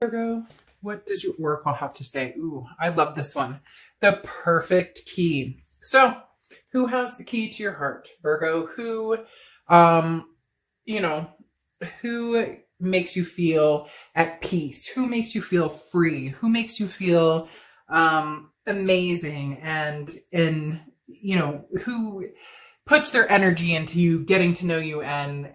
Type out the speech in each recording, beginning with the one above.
Virgo, what does your oracle have to say? Ooh, I love this one. The perfect key. So, who has the key to your heart, Virgo? Who, you know, who makes you feel at peace? Who makes you feel free? Who makes you feel amazing? And who puts their energy into you, getting to know you and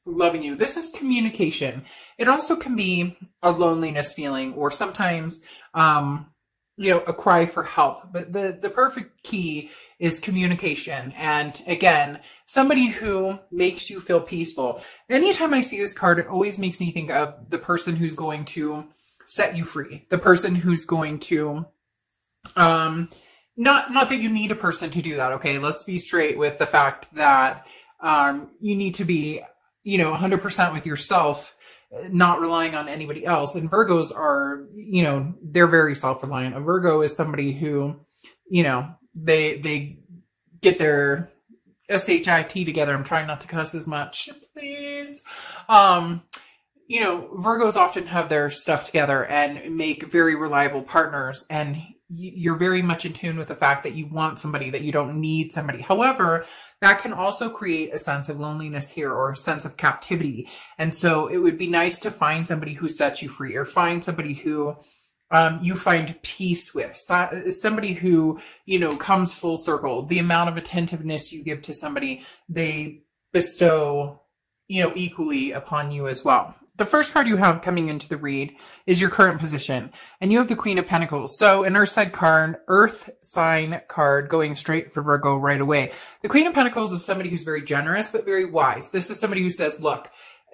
loving you? This is communication. It also can be a loneliness feeling, or sometimes a cry for help. But the perfect key is communication. And again, somebody who makes you feel peaceful. Anytime I see this card, it always makes me think of the person who's going to set you free. The person who's going to, not that you need a person to do that. Okay. Let's be straight with the fact that, you need to be, 100% with yourself, not relying on anybody else. And Virgos are, they're very self-reliant. A Virgo is somebody who, they get their SHIT together. I'm trying not to cuss as much, please. Virgos often have their stuff together and make very reliable partners. And you're very much in tune with the fact that you want somebody, that you don't need somebody. However, that can also create a sense of loneliness here, or a sense of captivity. And so it would be nice to find somebody who sets you free, or find somebody who you find peace with, somebody who, comes full circle. The amount of attentiveness you give to somebody, they bestow, equally upon you as well. The first card you have coming into the read is your current position, and you have the Queen of Pentacles. So an Earth sign card going straight for Virgo right away. The Queen of Pentacles is somebody who's very generous, but very wise. This is somebody who says, look,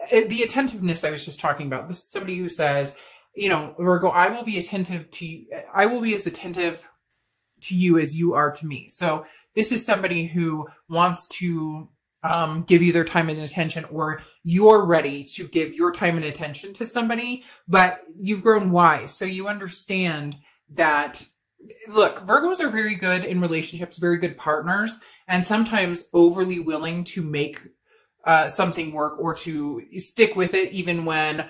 the attentiveness I was just talking about, this is somebody who says, Virgo, I will be attentive to you. I will be as attentive to you as you are to me. So this is somebody who wants to give you their time and attention, or you're ready to give your time and attention to somebody, but you've grown wise. So you understand that, look, Virgos are very good in relationships, very good partners, and sometimes overly willing to make something work, or to stick with it even when,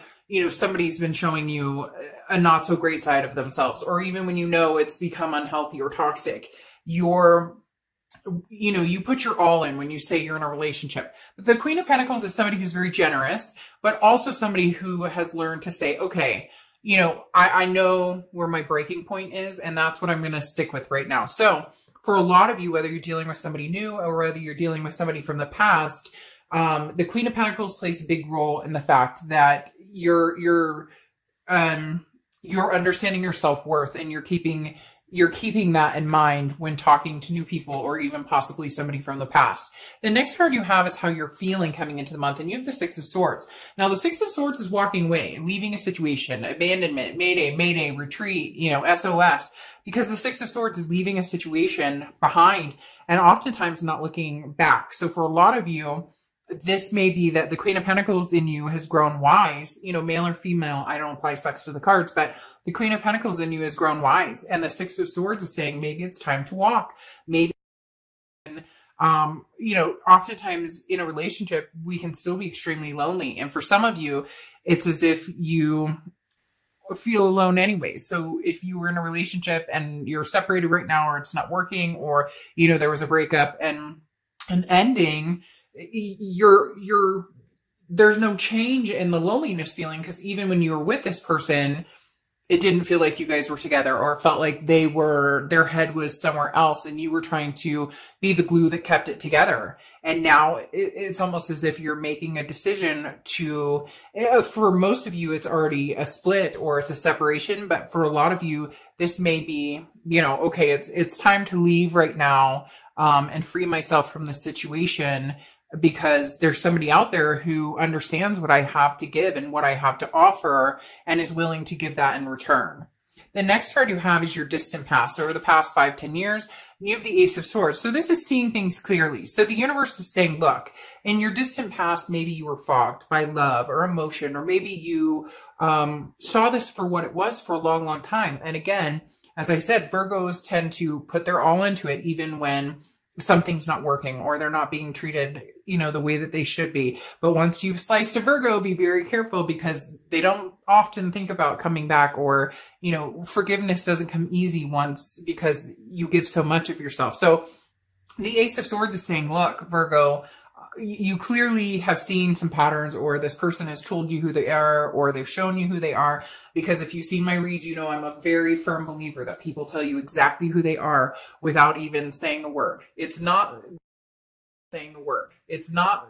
somebody's been showing you a not so great side of themselves, or even when it's become unhealthy or toxic. You put your all in when you say you're in a relationship. But the Queen of Pentacles is somebody who's very generous, but also somebody who has learned to say, okay, I know where my breaking point is, and that's what I'm going to stick with right now. So for a lot of you, whether you're dealing with somebody new or whether you're dealing with somebody from the past, the Queen of Pentacles plays a big role in the fact that you're understanding your self-worth, and you're keeping that in mind when talking to new people, or even possibly somebody from the past. The next card you have is how you're feeling coming into the month, and you have the Six of Swords. Now, the Six of Swords is walking away, leaving a situation, abandonment, mayday, retreat, SOS, because the Six of Swords is leaving a situation behind and oftentimes not looking back. So for a lot of you, this may be that the Queen of Pentacles in you has grown wise, male or female. I don't apply sex to the cards, but the Queen of Pentacles in you has grown wise. And the Six of Swords is saying, maybe it's time to walk. Maybe, oftentimes in a relationship, we can still be extremely lonely. And for some of you, it's as if you feel alone anyway. So if you were in a relationship and you're separated right now, or it's not working, or, there was a breakup and an ending, there's no change in the loneliness feeling, because even when you were with this person, it didn't feel like you guys were together, or it felt like their head was somewhere else, and you were trying to be the glue that kept it together. And now it's almost as if you're making a decision to, for most of you, it's already a split or it's a separation. But for a lot of you, this may be, okay, it's time to leave right now, and free myself from the situation, because there's somebody out there who understands what I have to give and what I have to offer, and is willing to give that in return. The next card you have is your distant past. So over the past 5-10 years, you have the Ace of Swords. So this is seeing things clearly. So the universe is saying, look, in your distant past, maybe you were fogged by love or emotion, or maybe you saw this for what it was for a long, long time. And again, as I said, Virgos tend to put their all into it, even when something's not working or they're not being treated, the way that they should be. But once you've sliced a Virgo, be very careful because they don't often think about coming back, or, forgiveness doesn't come easy once because you give so much of yourself. So the Ace of Swords is saying, look, Virgo, you clearly have seen some patterns, or this person has told you who they are, or they've shown you who they are. Because if you've seen my reads, I'm a very firm believer that people tell you exactly who they are without even saying a word. It's not saying a word. It's not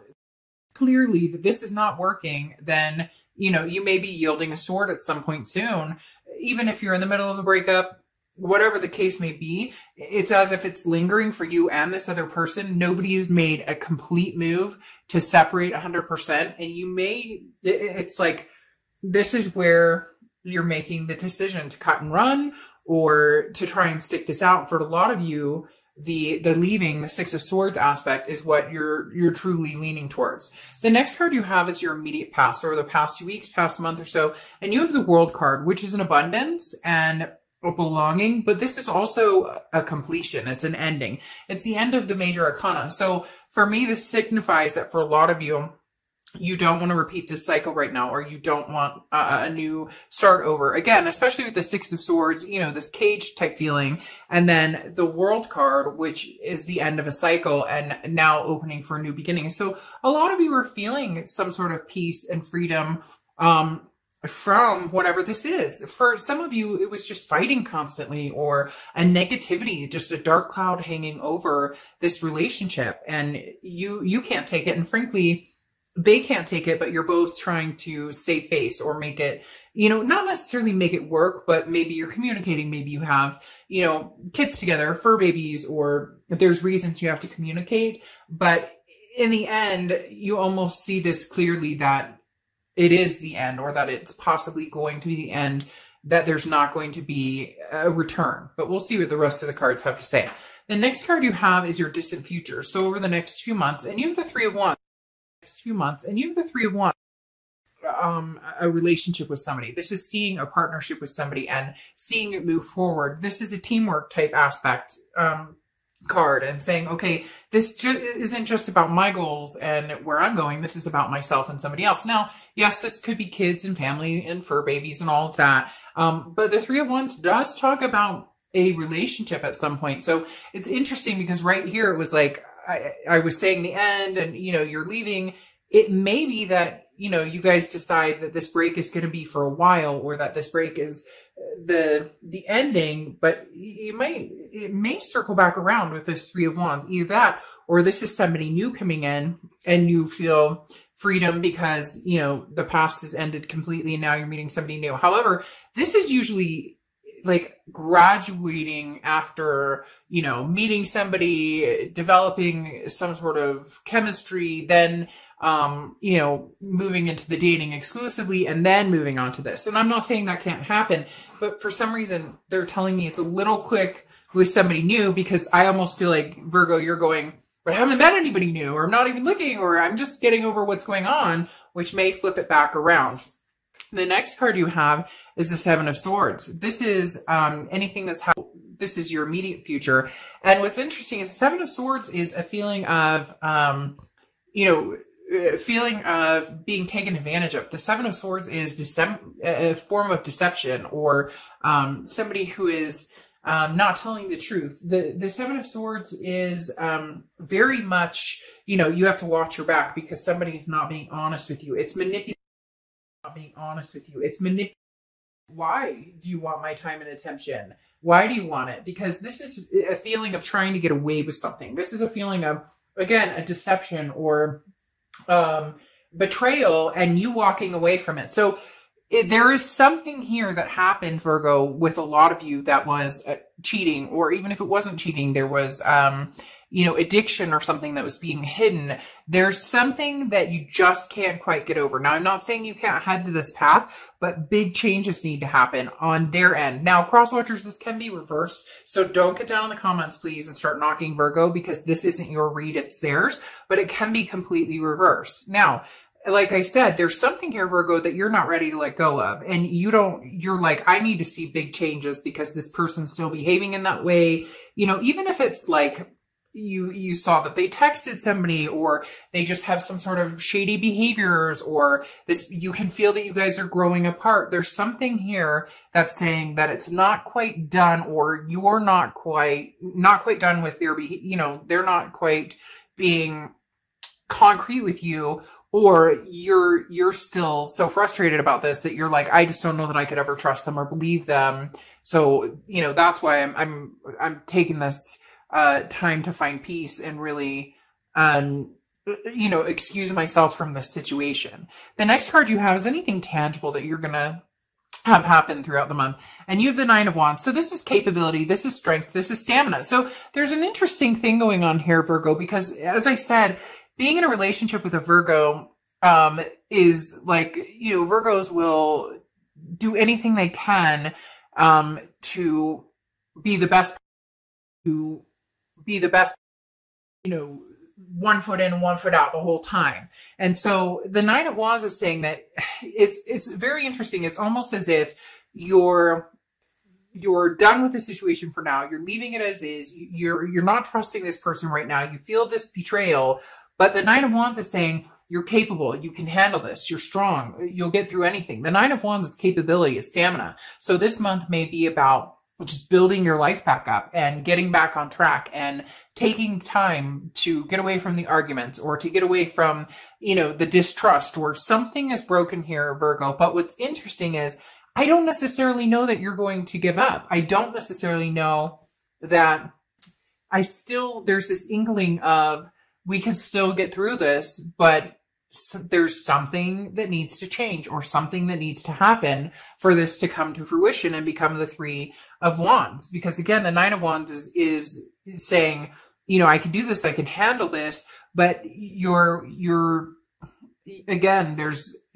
clearly that this is not working. Then, you may be yielding a sword at some point soon. Even if you're in the middle of a breakup, whatever the case may be, it's as if it's lingering for you and this other person. Nobody's made a complete move to separate 100%. And it's like, this is where you're making the decision to cut and run or to try and stick this out. For a lot of you, the leaving, the Six of Swords aspect is what you're truly leaning towards. The next card you have is your immediate past, or the past 2 weeks, past month or so. And you have the World card, which is an abundance and a belonging, but this is also a completion. It's an ending. It's the end of the major arcana. So for me, this signifies that for a lot of you, you don't want to repeat this cycle right now, or you don't want a new start over again, especially with the Six of Swords, this cage type feeling. And then the World card, which is the end of a cycle and now opening for a new beginning. So a lot of you are feeling some sort of peace and freedom, from whatever this is. For some of you, it was just fighting constantly, or a negativity, just a dark cloud hanging over this relationship, and you can't take it. And frankly, they can't take it, but you're both trying to save face or make it, not necessarily make it work, but maybe you're communicating. Maybe you have, kids together, fur babies, or there's reasons you have to communicate. But in the end, you almost see this clearly that it is the end, or that it's possibly going to be the end, that there's not going to be a return. But we'll see what the rest of the cards have to say. The next card you have is your distant future. So over the next few months, and you have the Three of Wands. A relationship with somebody. This is seeing a partnership with somebody and seeing it move forward. This is a teamwork type aspect card, and saying, okay, this isn't just about my goals and where I'm going. This is about myself and somebody else. Now, yes, this could be kids and family and fur babies and all of that. But the Three of Wands does talk about a relationship at some point. So it's interesting because right here it was like, I was saying the end, and, you're leaving. It may be that, you guys decide that this break is going to be for a while, or that this break is the ending, but it may circle back around with this Three of Wands. Either that, or this is somebody new coming in and you feel freedom because, the past has ended completely and now you're meeting somebody new. However, this is usually like graduating after, meeting somebody, developing some sort of chemistry, then moving into the dating exclusively, and then moving on to this. And I'm not saying that can't happen, but for some reason they're telling me it's a little quick with somebody new, because I almost feel like, Virgo, you're going, but I haven't met anybody new, or I'm not even looking, or I'm just getting over what's going on, which may flip it back around. The next card you have is the Seven of Swords. This is anything that's this is your immediate future. And what's interesting is Seven of Swords is a feeling of, feeling of being taken advantage of. The Seven of Swords is a form of deception, or somebody who is not telling the truth. The Seven of Swords is very much, you have to watch your back because somebody's not being honest with you. It's manipulating. Not being honest with you. It's manipulating. Why do you want my time and attention? Why do you want it? Because this is a feeling of trying to get away with something. This is a feeling of, again, a deception or betrayal, and you walking away from it. So there is something here that happened, Virgo, with a lot of you that was cheating, or even if it wasn't cheating, there was, addiction or something that was being hidden. There's something that you just can't quite get over. Now, I'm not saying you can't head to this path, but big changes need to happen on their end. Now, cross-watchers, this can be reversed. So don't get down in the comments, please, and start knocking Virgo, because this isn't your read, it's theirs, but it can be completely reversed. Now, like I said, there's something here, Virgo, that you're not ready to let go of. And you're like, I need to see big changes because this person's still behaving in that way. Even if it's like, you saw that they texted somebody, or they just have some sort of shady behaviors, or this, you can feel that you guys are growing apart. There's something here that's saying that it's not quite done, or you're not quite done with their they're not quite being concrete with you, or you're still so frustrated about this that you're like, I just don't know that I could ever trust them or believe them. So, that's why I'm taking this time to find peace and really, excuse myself from this situation. The next card you have is anything tangible that you're going to have happen throughout the month. And you have the Nine of Wands. So this is capability, this is strength, this is stamina. So there's an interesting thing going on here, Virgo, because as I said, being in a relationship with a Virgo is like, Virgos will do anything they can to be the best, one foot in, one foot out the whole time. And so the Nine of Wands is saying that it's very interesting. It's almost as if you're done with the situation for now. You're leaving it as is. You're not trusting this person right now. You feel this betrayal, but the Nine of Wands is saying you're capable. You can handle this. You're strong. You'll get through anything. The Nine of Wands is capability, it's stamina. So this month may be about just building your life back up and getting back on track and taking time to get away from the arguments, or to get away from, the distrust, or something is broken here, Virgo. But what's interesting is I don't necessarily know that you're going to give up. I don't necessarily know that there's this inkling of we can still get through this, but there's something that needs to change, or something that needs to happen for this to come to fruition and become the Three of Wands. Because again, the Nine of Wands is saying, I can do this, I can handle this, but you're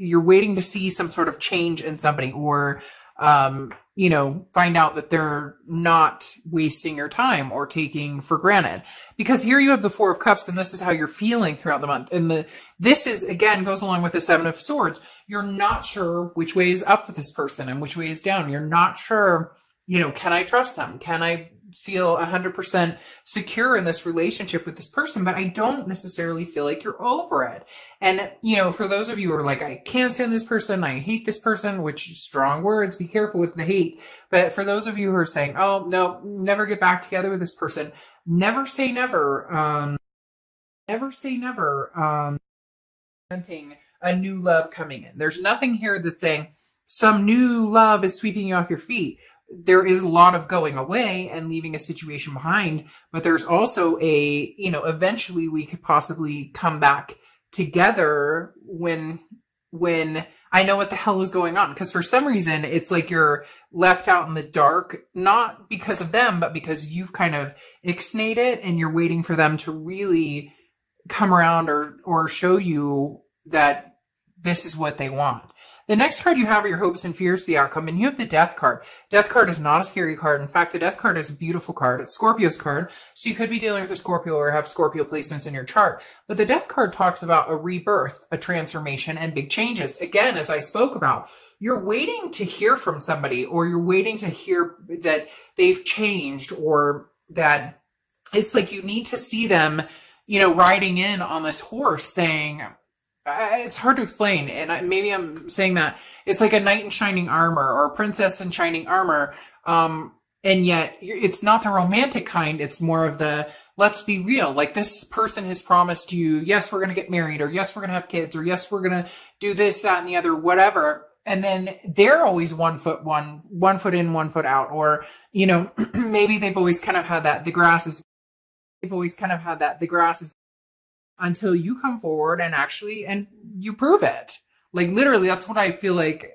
waiting to see some sort of change in somebody, or find out that they're not wasting your time or taking for granted. Because here you have the Four of Cups, and this is how you're feeling throughout the month. And this is, again, goes along with the Seven of Swords. You're not sure which way is up with this person and which way is down. You're not sure, can I trust them? Can I feel 100% secure in this relationship with this person? But I don't necessarily feel like you're over it. And, for those of you who are like, I can't stand this person, I hate this person, which is strong words, be careful with the hate. But for those of you who are saying, oh, no, never get back together with this person, never say never. Never say never. Presenting a new love coming in. There's nothing here that's saying some new love is sweeping you off your feet. There is a lot of going away and leaving a situation behind, but there's also eventually we could possibly come back together when I know what the hell is going on. Because for some reason, it's like you're left out in the dark, not because of them, but because you've kind of ixnayed it and you're waiting for them to really come around or show you that this is what they want. The next card you have are your hopes and fears, the outcome, and you have the Death card. Death card is not a scary card. In fact, the Death card is a beautiful card. It's Scorpio's card, so you could be dealing with a Scorpio or have Scorpio placements in your chart. But the Death card talks about a rebirth, a transformation, and big changes. Again, as I spoke about, you're waiting to hear from somebody, or you're waiting to hear that they've changed, or that it's like you need to see them, riding in on this horse saying, it's hard to explain, and maybe I'm saying that it's like a knight in shining armor or a princess in shining armor, and yet it's not the romantic kind. It's more of the, let's be real. Like, this person has promised you, yes, we're going to get married, or yes, we're going to have kids, or yes, we're going to do this, that, and the other, whatever. And then they're always one foot in, 1 foot out, or maybe they've always kind of had that the grass is until you come forward and you prove it. Like, literally, that's what I feel like.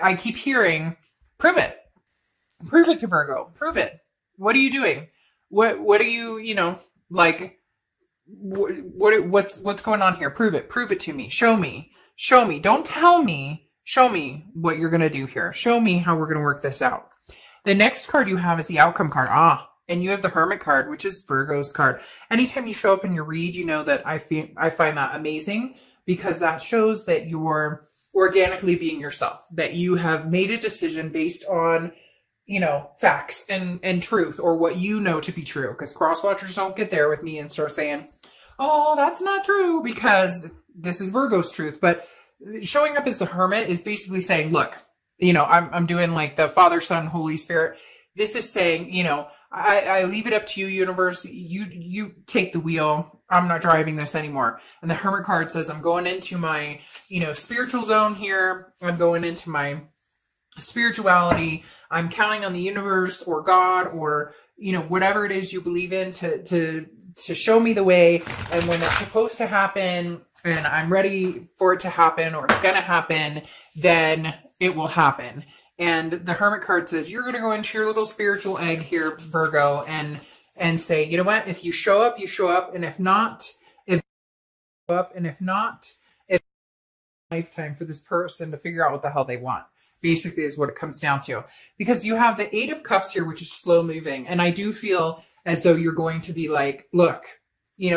I keep hearing, prove it to Virgo, prove it. What are you doing? What are you, what's going on here? Prove it to me. Show me. Don't tell me. Show me what you're going to do here. Show me how we're going to work this out. The next card you have is the outcome card. And you have the Hermit card, which is Virgo's card. Anytime you show up in your read, you know that I find that amazing, because that shows that you're organically being yourself, that you have made a decision based on facts and truth, or what you know to be true. Because cross watchers don't get there with me and start saying, oh, that's not true, because this is Virgo's truth. But showing up as the hermit is basically saying, look, I'm doing like the Father, Son, Holy Spirit. This is saying, I leave it up to you, universe. You take the wheel. I'm not driving this anymore. And the Hermit card says, I'm going into my, spiritual zone here. I'm going into my spirituality. I'm counting on the universe or God or, whatever it is you believe in to show me the way. And when it's supposed to happen and I'm ready for it to happen, or it's going to happen, then it will happen. And the Hermit card says, you're going to go into your little spiritual egg here, Virgo, and say, you know what? If you show up, you show up. And if not, it's lifetime for this person to figure out what the hell they want. Basically is what it comes down to. Because you have the Eight of Cups here, which is slow moving. And I do feel as though you're going to be like, look,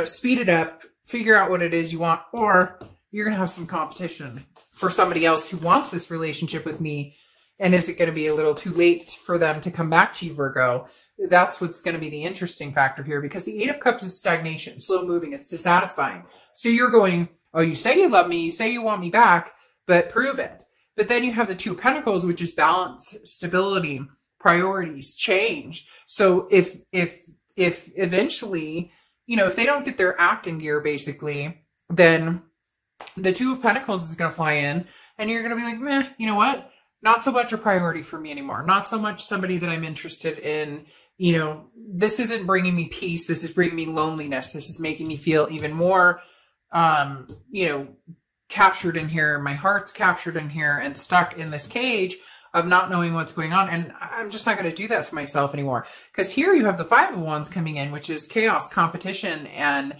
speed it up, figure out what it is you want, or you're going to have some competition for somebody else who wants this relationship with me. And is it going to be a little too late for them to come back to you, Virgo? That's what's going to be the interesting factor here, because the Eight of Cups is stagnation, slow moving, it's dissatisfying. So you're going, oh, you say you love me, you say you want me back, but prove it. But then you have the Two of Pentacles, which is balance, stability, priorities, change. So if eventually, if they don't get their act in gear, basically, then the Two of Pentacles is going to fly in, and you're going to be like, meh, you know what? Not so much a priority for me anymore. Not so much somebody that I'm interested in. This isn't bringing me peace. This is bringing me loneliness. This is making me feel even more, captured in here. My heart's captured in here and stuck in this cage of not knowing what's going on. And I'm just not going to do that to myself anymore. Because here you have the Five of Wands coming in, which is chaos, competition, and,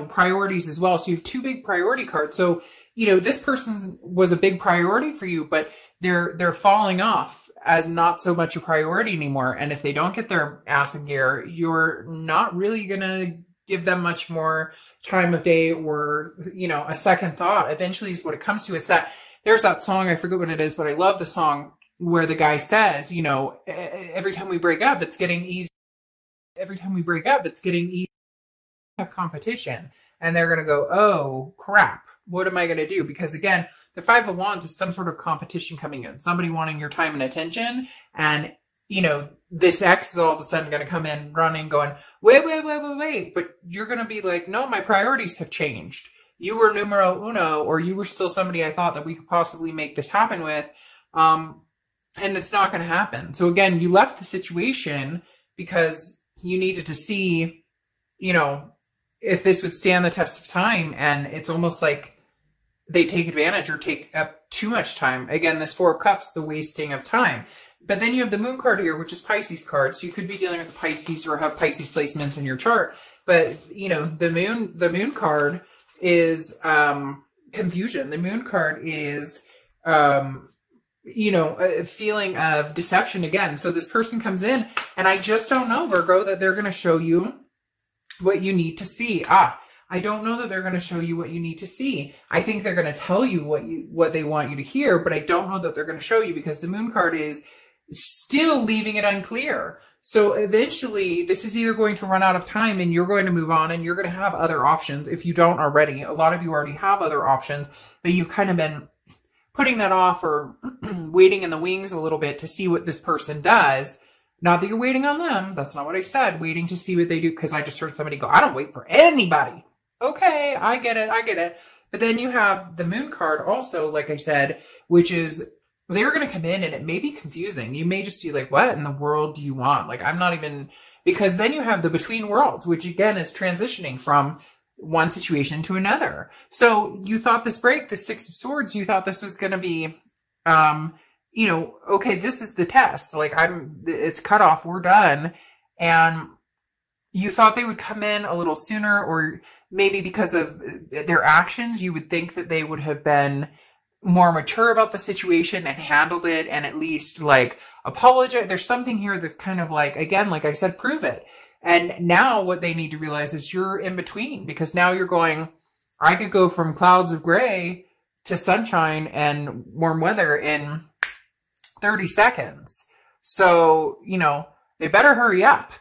priorities as well. So you have two big priority cards. So, this person was a big priority for you, but they're falling off as not so much a priority anymore. And if they don't get their ass in gear, you're not really going to give them much more time of day or, a second thought. Eventually is what it comes to. It's that there's that song, I forget what it is, but I love the song where the guy says, every time we break up, it's getting easy. Every time we break up, it's getting easy to have competition. And they're going to go, oh, crap. What am I going to do? Because again, the Five of Wands is some sort of competition coming in. Somebody wanting your time and attention. And, this ex is all of a sudden going to come in running, going, wait. But you're going to be like, no, my priorities have changed. You were numero uno, or you were still somebody I thought that we could possibly make this happen with. And it's not going to happen. So again, you left the situation because you needed to see, if this would stand the test of time. And it's almost like they take advantage or take up too much time. Again, this Four of Cups, the wasting of time. But then you have the Moon card here, which is Pisces card. So you could be dealing with Pisces or have Pisces placements in your chart. But, the Moon card is confusion. The Moon card is, a feeling of deception again. So this person comes in, and I just don't know, Virgo, that they're going to show you what you need to see. I don't know that they're going to show you what you need to see. I think they're going to tell you what they want you to hear, but I don't know that they're going to show you, because the Moon card is still leaving it unclear. So eventually this is either going to run out of time and you're going to move on and you're going to have other options if you don't already. A lot of you already have other options, but you've kind of been putting that off or waiting in the wings a little bit to see what this person does. Not that you're waiting on them. That's not what I said. Waiting to see what they do, because I just heard somebody go, I don't wait for anybody. Okay, I get it. But then you have the Moon card also, like I said, which is they're going to come in and it may be confusing. You may just be like, what in the world do you want? Like, I'm not even, because then you have the Between Worlds, which again is transitioning from one situation to another. So you thought this break, the Six of Swords, you thought this was going to be, okay, this is the test. Like it's cut off. We're done. And you thought they would come in a little sooner, or maybe because of their actions, you would think that they would have been more mature about the situation and handled it and at least like apologize. There's something here that's kind of like, again, like I said, prove it. And now what they need to realize is you're in between, because now you're going, I could go from clouds of gray to sunshine and warm weather in 30 seconds. So, you know, they better hurry up.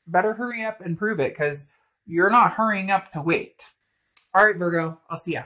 Better hurry up and prove it, because you're not hurrying up to wait. All right, Virgo, I'll see ya.